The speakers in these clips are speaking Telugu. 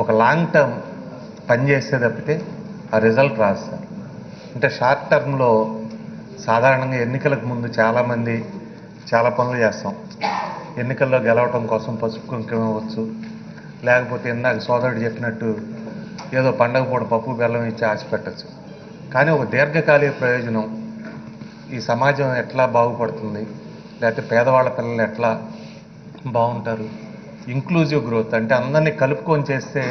ఒక లాంగ్ టర్మ్ పనిచేస్తే తప్పితే ఆ రిజల్ట్ రాదు సార్. అంటే షార్ట్ టర్మ్లో సాధారణంగా ఎన్నికలకు ముందు చాలామంది చాలా పనులు చేస్తాం. ఎన్నికల్లో గెలవటం కోసం పసుపు కుంకుమ ఇవ్వచ్చు, లేకపోతే ఇందాక సోదరుడు చెప్పినట్టు ఏదో పండగ పూట పప్పు బెల్లం ఇచ్చి ఆశ పెట్టచ్చు. కానీ ఒక దీర్ఘకాలిక ప్రయోజనం, ఈ సమాజం ఎట్లా బాగుపడుతుంది, లేకపోతే పేదవాళ్ళ పిల్లలు ఎట్లా బాగుంటారు, ఇంక్లూజివ్ గ్రోత్ అంటే అందరినీ కలుపుకొని చేస్తే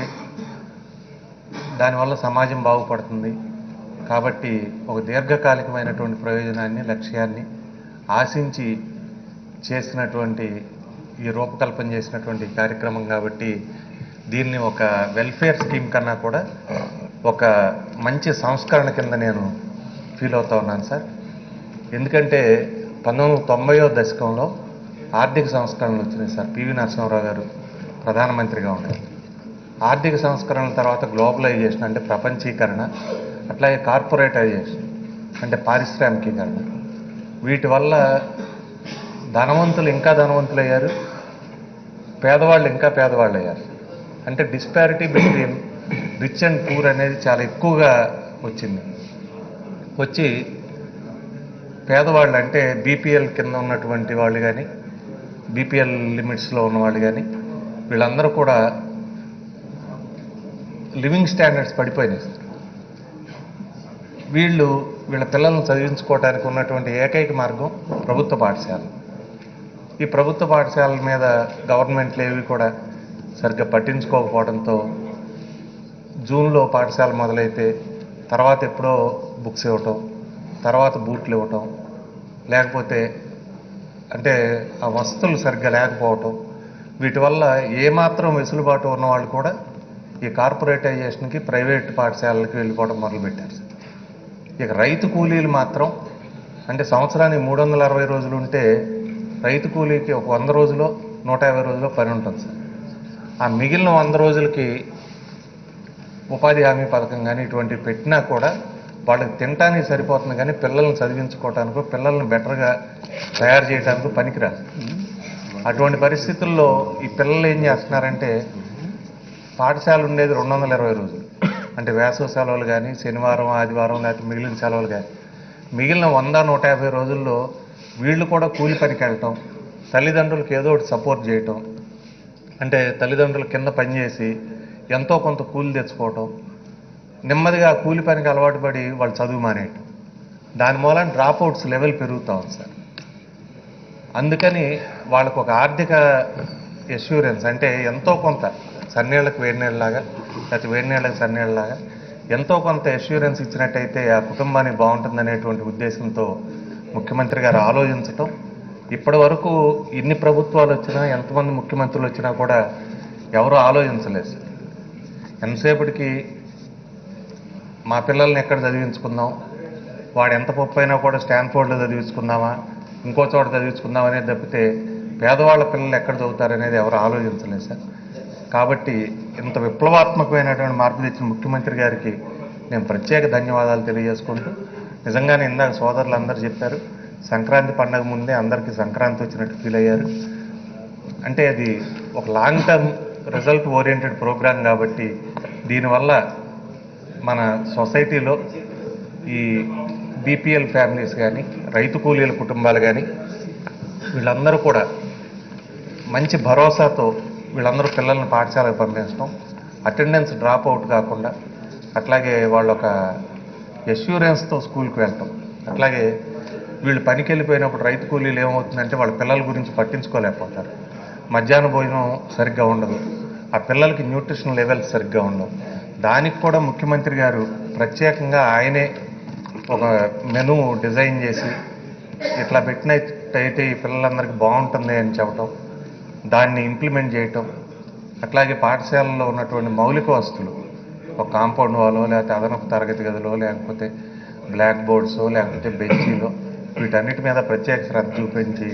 దానివల్ల సమాజం బాగుపడుతుంది. కాబట్టి ఒక దీర్ఘకాలికమైనటువంటి ప్రయోజనాన్ని, లక్ష్యాన్ని ఆశించి చేసినటువంటి ఈ రూపకల్పన చేసినటువంటి కార్యక్రమం కాబట్టి దీన్ని ఒక వెల్ఫేర్ స్కీమ్ కన్నా కూడా ఒక మంచి సంస్కరణ కింద నేను ఫీల్ అవుతా ఉన్నాను సార్. ఎందుకంటే 1990వ దశకంలో ఆర్థిక సంస్కరణలు వచ్చినాయి సార్. పివి నరసింహారావు గారు ప్రధానమంత్రిగా ఉన్నారు. ఆర్థిక సంస్కరణల తర్వాత గ్లోబలైజేషన్ అంటే ప్రపంచీకరణ, అట్లాగే కార్పొరేటైజేషన్ అంటే పారిశ్రామికీకరణ, వీటి వల్ల ధనవంతులు ఇంకా ధనవంతులు అయ్యారు, పేదవాళ్ళు ఇంకా పేదవాళ్ళు అయ్యారు. అంటే disparity between rich and poor అనేది చాలా ఎక్కువగా వచ్చింది. వచ్చి పేదవాళ్ళు అంటే బీపీఎల్ కింద ఉన్నటువంటి వాళ్ళు కానీ, బీపీఎల్ లిమిట్స్లో ఉన్నవాళ్ళు కానీ, వీళ్ళందరూ కూడా లివింగ్ స్టాండర్డ్స్ పడిపోయినాయి సార్. వీళ్ళ పిల్లలను చదివించుకోవడానికి ఉన్నటువంటి ఏకైక మార్గం ప్రభుత్వ పాఠశాల. ఈ ప్రభుత్వ పాఠశాలల మీద గవర్నమెంట్లు ఏవి కూడా సరిగ్గా పట్టించుకోకపోవడంతో జూన్లో పాఠశాల మొదలైతే తర్వాత ఎప్పుడో బుక్స్ ఇవ్వటం, తర్వాత బూట్లు ఇవ్వటం, లేకపోతే అంటే ఆ వస్తువులు సరిగ్గా లేకపోవటం, వీటి వల్ల ఏమాత్రం వెసులుబాటు ఉన్నవాళ్ళు కూడా ఈ కార్పొరేటైజేషన్కి, ప్రైవేట్ పాఠశాలలకి వెళ్ళిపోవడం మొదలుపెట్టారు సార్. ఇక రైతు కూలీలు మాత్రం అంటే సంవత్సరానికి 360 రోజులు ఉంటే రైతు కూలీకి ఒక 100 రోజులో 150 రోజులో పని ఉంటుంది సార్. ఆ మిగిలిన 100 రోజులకి ఉపాధి హామీ పథకం కానీ ఇటువంటివి పెట్టినా కూడా వాళ్ళకి తినటానికి సరిపోతుంది, కానీ పిల్లల్ని చదివించుకోవటానికో పిల్లల్ని బెటర్గా తయారు చేయడానికి పనికిరాదు. అటువంటి పరిస్థితుల్లో ఈ పిల్లలు ఏం చేస్తున్నారంటే పాఠశాల ఉండేది 220 రోజులు, అంటే వేసవి సెలవులు కానీ, శనివారం ఆదివారం లేకపోతే మిగిలిన సెలవులు కానీ, మిగిలిన 100-150 రోజుల్లో వీళ్ళు కూడా కూలి పనికి వెళ్ళటం, తల్లిదండ్రులకు ఏదో ఒకటి సపోర్ట్ చేయటం, అంటే తల్లిదండ్రుల కింద పనిచేసి ఎంతో కొంత కూలి తెచ్చుకోవటం, నెమ్మదిగా కూలి పనికి అలవాటు పడి వాళ్ళు చదువు మానేయటం, దాని మూలన డ్రాప్ అవుట్స్ లెవెల్ పెరుగుతూ ఉంది సార్. అందుకని వాళ్ళకు ఒక ఆర్థిక ఎష్యూరెన్స్ అంటే ఎంతో కొంత సన్నీళ్ళకి వేడి నీళ్ళలాగా లేకపోతే వేడి నీళ్ళకి సన్నీళ్ళలాగా ఎంతో కొంత ఎష్యూరెన్స్ ఇచ్చినట్టయితే ఆ కుటుంబానికి బాగుంటుందనేటువంటి ఉద్దేశంతో ముఖ్యమంత్రి గారు ఆలోచించటం, ఇప్పటి వరకు ఎన్ని ప్రభుత్వాలు వచ్చినా, ఎంతమంది ముఖ్యమంత్రులు వచ్చినా కూడా ఎవరూ ఆలోచించలేదు సార్. ఎంతసేపటికి మా పిల్లల్ని ఎక్కడ చదివించుకుందాం, వాడు ఎంత పప్పు అయినా కూడా స్టాన్ఫోర్డ్లో చదివించుకుందామా, ఇంకో చోట చదివించుకుందాం అనేది తప్పితే పేదవాళ్ళ పిల్లలు ఎక్కడ చదువుతారనేది ఎవరు ఆలోచించలేదు సార్. కాబట్టి ఇంత విప్లవాత్మకమైనటువంటి మార్పు తెచ్చిన ముఖ్యమంత్రి గారికి నేను ప్రత్యేక ధన్యవాదాలు తెలియజేసుకుంటూ, నిజంగానే ఇందాక సోదరులు అందరూ చెప్పారు, సంక్రాంతి పండగ ముందే అందరికీ సంక్రాంతి వచ్చినట్టు ఫీల్ అయ్యారు. అంటే అది ఒక long term result oriented program కాబట్టి దీనివల్ల మన సొసైటీలో ఈ బీపీఎల్ ఫ్యామిలీస్ కానీ, రైతు కూలీల కుటుంబాలు కానీ వీళ్ళందరూ కూడా మంచి భరోసాతో వీళ్ళందరూ పిల్లల్ని పాఠశాలకు పంపించడం, అటెండెన్స్ డ్రాప్ అవుట్ కాకుండా, అట్లాగే వాళ్ళు ఒక ఎష్యూరెన్స్తో స్కూల్కి వెళ్ళటం, అట్లాగే వీళ్ళు పనికి వెళ్ళిపోయినప్పుడు రైతు కూలీలు ఏమవుతుందంటే వాళ్ళ పిల్లల గురించి పట్టించుకోలేకపోతారు, మధ్యాహ్న భోజనం సరిగ్గా ఉండదు, ఆ పిల్లలకి న్యూట్రిషన్ లెవెల్స్ సరిగ్గా ఉండవు. దానికి కూడా ముఖ్యమంత్రి గారు ప్రత్యేకంగా ఆయనే ఒక మెనూ డిజైన్ చేసి ఇట్లా పెట్టినట్టయితే ఈ పిల్లలందరికీ బాగుంటుంది అని చెప్పటం, దాన్ని ఇంప్లిమెంట్ చేయటం, అట్లాగే పాఠశాలలో ఉన్నటువంటి మౌలిక వస్తువులు ఒక కాంపౌండ్ వాలో లేకపోతే అదనపు తరగతి గదిలో లేకపోతే బ్లాక్ బోర్డ్స్ లేకపోతే బెంచీలో వీటన్నిటి మీద ప్రత్యేక శ్రద్ధ చూపించి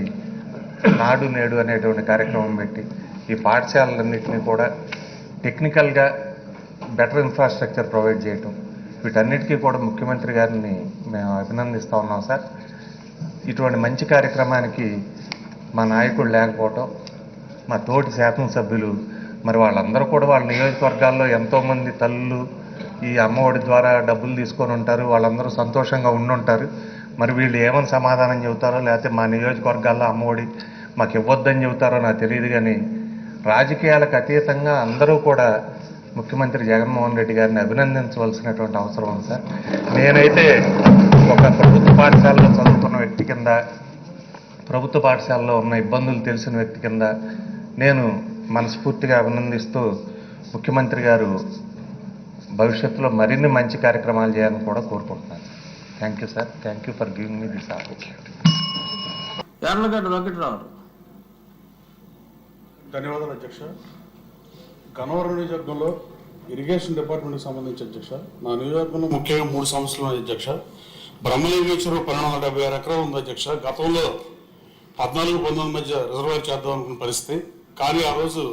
నాడు నేడు అనేటువంటి కార్యక్రమం పెట్టి ఈ పాఠశాలలన్నింటినీ కూడా టెక్నికల్గా బెటర్ ఇన్ఫ్రాస్ట్రక్చర్ ప్రొవైడ్ చేయటం, వీటన్నిటికీ కూడా ముఖ్యమంత్రి గారిని మేము అభినందిస్తూ ఉన్నాం సార్. ఇటువంటి మంచి కార్యక్రమానికి మా నాయకుడు లేకపోవటం, మా తోటి శాసనసభ్యులు మరి వాళ్ళందరూ కూడా వాళ్ళ నియోజకవర్గాల్లో ఎంతోమంది తల్లులు ఈ అమ్మఒడి ద్వారా డబ్బులు తీసుకొని ఉంటారు, వాళ్ళందరూ సంతోషంగా ఉండుంటారు. మరి వీళ్ళు ఏమని సమాధానం చెబుతారో, లేకపోతే మా నియోజకవర్గాల్లో అమ్మఒడి మాకు ఇవ్వద్దని చెబుతారో నాకు తెలియదు. కానీ రాజకీయాలకు అతీతంగా అందరూ కూడా ముఖ్యమంత్రి జగన్మోహన్ రెడ్డి గారిని అభినందించవలసినటువంటి అవసరం ఉంది సార్. నేనైతే ఒక ప్రభుత్వ పాఠశాలలో చదువుకున్న వ్యక్తి కింద, ప్రభుత్వ పాఠశాలలో ఉన్న ఇబ్బందులు తెలిసిన వ్యక్తి కింద నేను మనస్ఫూర్తిగా అభినందిస్తూ ముఖ్యమంత్రి గారు భవిష్యత్తులో మరిన్ని మంచి కార్యక్రమాలు చేయాలని కూడా కోరుకుంటున్నాను. Thank you sir. Thank you for giving me this opportunity. Yarlagadda Venkatarao. ధన్యవాదాలు అధ్యక్ష. గన్నవరం నియోజకవర్గంలో ఇరిగేషన్ డిపార్ట్మెంట్కి సంబంధించి అధ్యక్ష, నా నియోజకవర్గంలో ముఖ్యంగా 3 సమస్యలు ఉన్నాయి అధ్యక్ష. బ్రహ్మలింగేశ్వరం 1256 ఎకరాలు ఉంది అధ్యక్ష. గతంలో 14-19 మధ్య రిజర్వాయర్ చేద్దాం అనుకున్న పరిస్థితి, కానీ ఆ రోజు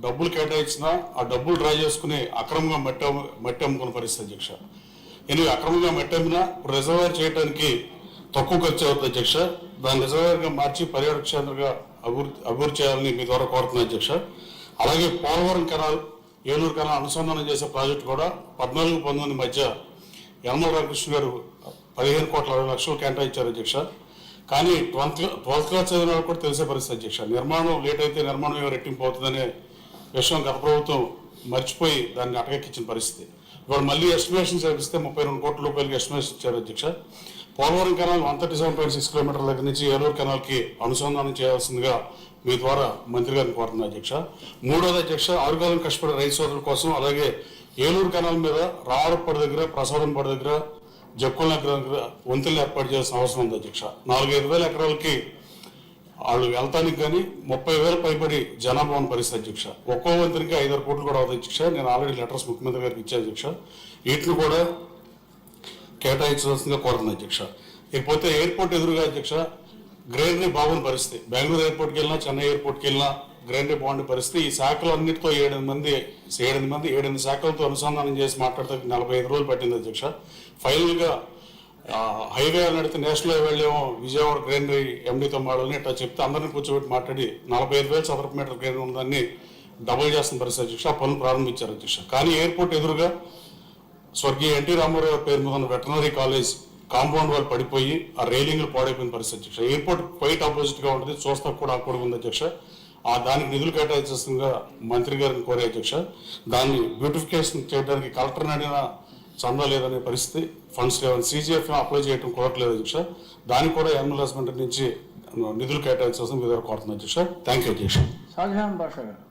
డబ్బులు కేటాయించినా ఆ డబ్బులు డ్రా చేసుకుని అక్రమంగా మట్టి అమ్ముకున్న పరిస్థితి అధ్యక్ష. ఎనిమిది అక్రమంగా మట్టి అమ్మినా ఇప్పుడు రిజర్వాయర్ చేయడానికి తక్కువ ఖర్చు అవుతుంది అధ్యక్ష. దాన్ని రిజర్వాయర్గా మార్చి పర్యాటక క్షేత్రంగా అభివృద్ధి చేయాలని మీ ద్వారా కోరుతున్నాను అధ్యక్ష. అలాగే పోలవరం కెనాల్, ఏలూరు కెనాల్ అనుసంధానం చేసే ప్రాజెక్టు కూడా 14-19 మధ్య యనమల రామకృష్ణ గారు 15,60,00,000 కేటాయించారు అధ్యక్ష. కానీ 12th క్లాస్ చదివిన వాళ్ళు కూడా తెలిసే పరిస్థితి అధ్యక్ష. నిర్మాణం లేట్ అయితే నిర్మాణం రెట్టింపు అవుతుందనే విషయం గత ప్రభుత్వం మర్చిపోయి దాన్ని అటకెక్కించిన పరిస్థితి. ఇవాళ మళ్ళీ ఎస్టిమేషన్ చేపిస్తే 32 కోట్ల రూపాయలకి ఎస్టిమేషన్ ఇచ్చారు అధ్యక్ష. పోలవరం కెనాల్ 137.6 కిలోమీటర్ల దగ్గర నుంచి ఏలూరు కెనాల్కి అనుసంధానం చేయాల్సిందిగా మీ ద్వారా మంత్రి గారిని కోరుతున్నా అధ్యక్ష. మూడోది అధ్యక్ష, ఆరుగాలం కష్టపడే రైతు సోదరుల కోసం అలాగే ఏలూరు కెనాల్ మీద రావరపడి దగ్గర, ప్రసాదంపడి దగ్గర, జక్కుల దగ్గర వంతులు ఏర్పాటు చేయాల్సిన అవసరం ఉంది అధ్యక్ష. 4-5 వేల ఎకరాలకి వాళ్ళు వెళ్తానికి కానీ 30,000 పైబడి జనాభా ఉన్న పరిస్థితి అధ్యక్ష. ఒక్కో వంతునికి 5-6 కోట్లు కూడా అవుతుంది అధ్యక్ష. నేను ఆల్రెడీ లెటర్స్ ముఖ్యమంత్రి గారికి ఇచ్చాను అధ్యక్ష. వీటిని కూడా కేటాయించవలసిందిగా కోరుతుంది అధ్యక్ష. ఇకపోతే ఎయిర్పోర్ట్ ఎదురుగా అధ్యక్ష గ్రైనరీ బాగున్న పరిస్థితి. బెంగళూరు ఎయిర్పోర్ట్కి వెళ్ళినా, చెన్నై ఎయిర్పోర్ట్కి వెళ్ళినా గ్రైనరీ బాగుండే పరిస్థితి. ఈ శాఖలు అన్నింటితో 7 శాఖలతో అనుసంధానం చేసి మాట్లాడితే 45 రోజులు పట్టింది అధ్యక్ష. ఫైనల్గా హైవే నడితే నేషనల్ హైవే వెళ్ళేమో విజయవాడ గ్రైనరీ ఎండీతో మాడాలని ఇట్లా చెప్తే అందరినీ కూర్చోబెట్టి మాట్లాడి 45,000 చదరపు మీటర్ గ్రైనరీ ఉన్నదాన్ని డబుల్ చేస్తున్న పరిస్థితి అధ్యక్ష. ఆ పనులు ప్రారంభించారు అధ్యక్ష. కానీ ఎయిర్పోర్ట్ ఎదురుగా స్వర్గీయ ఎన్టీ రామారావు పేరు మీద ఉన్న వెటనరీ కాలేజ్ కాంపౌండ్ వాళ్ళు పడిపోయి ఆ రైలింగ్లు పాడైపోయిన పరిస్థితి అధ్యక్ష. ఎయిర్పోర్ట్ క్వైట్ ఆపోజిట్గా ఉంటుంది, చూస్తా కూడా అక్కడ ఉంది అధ్యక్ష. దానికి నిధులు కేటాయించాల్సిందిగా మంత్రి గారిని కోరే అధ్యక్ష. దాన్ని బ్యూటిఫికేషన్ చేయడానికి కలెక్టర్ని అడిగినా చందా లేదనే పరిస్థితి, ఫండ్స్ లేవని CGF అప్లై చేయడం కుదరట్లేదు అధ్యక్ష. దానికి కూడా యానిమల్ హస్బెండరీ నుంచి నిధులు కేటాయించాల్సిన మీ దగ్గర కోరుతుంది అధ్యక్ష. థ్యాంక్ యూ అధ్యక్ష. షాజహాన్ బాషా గారు.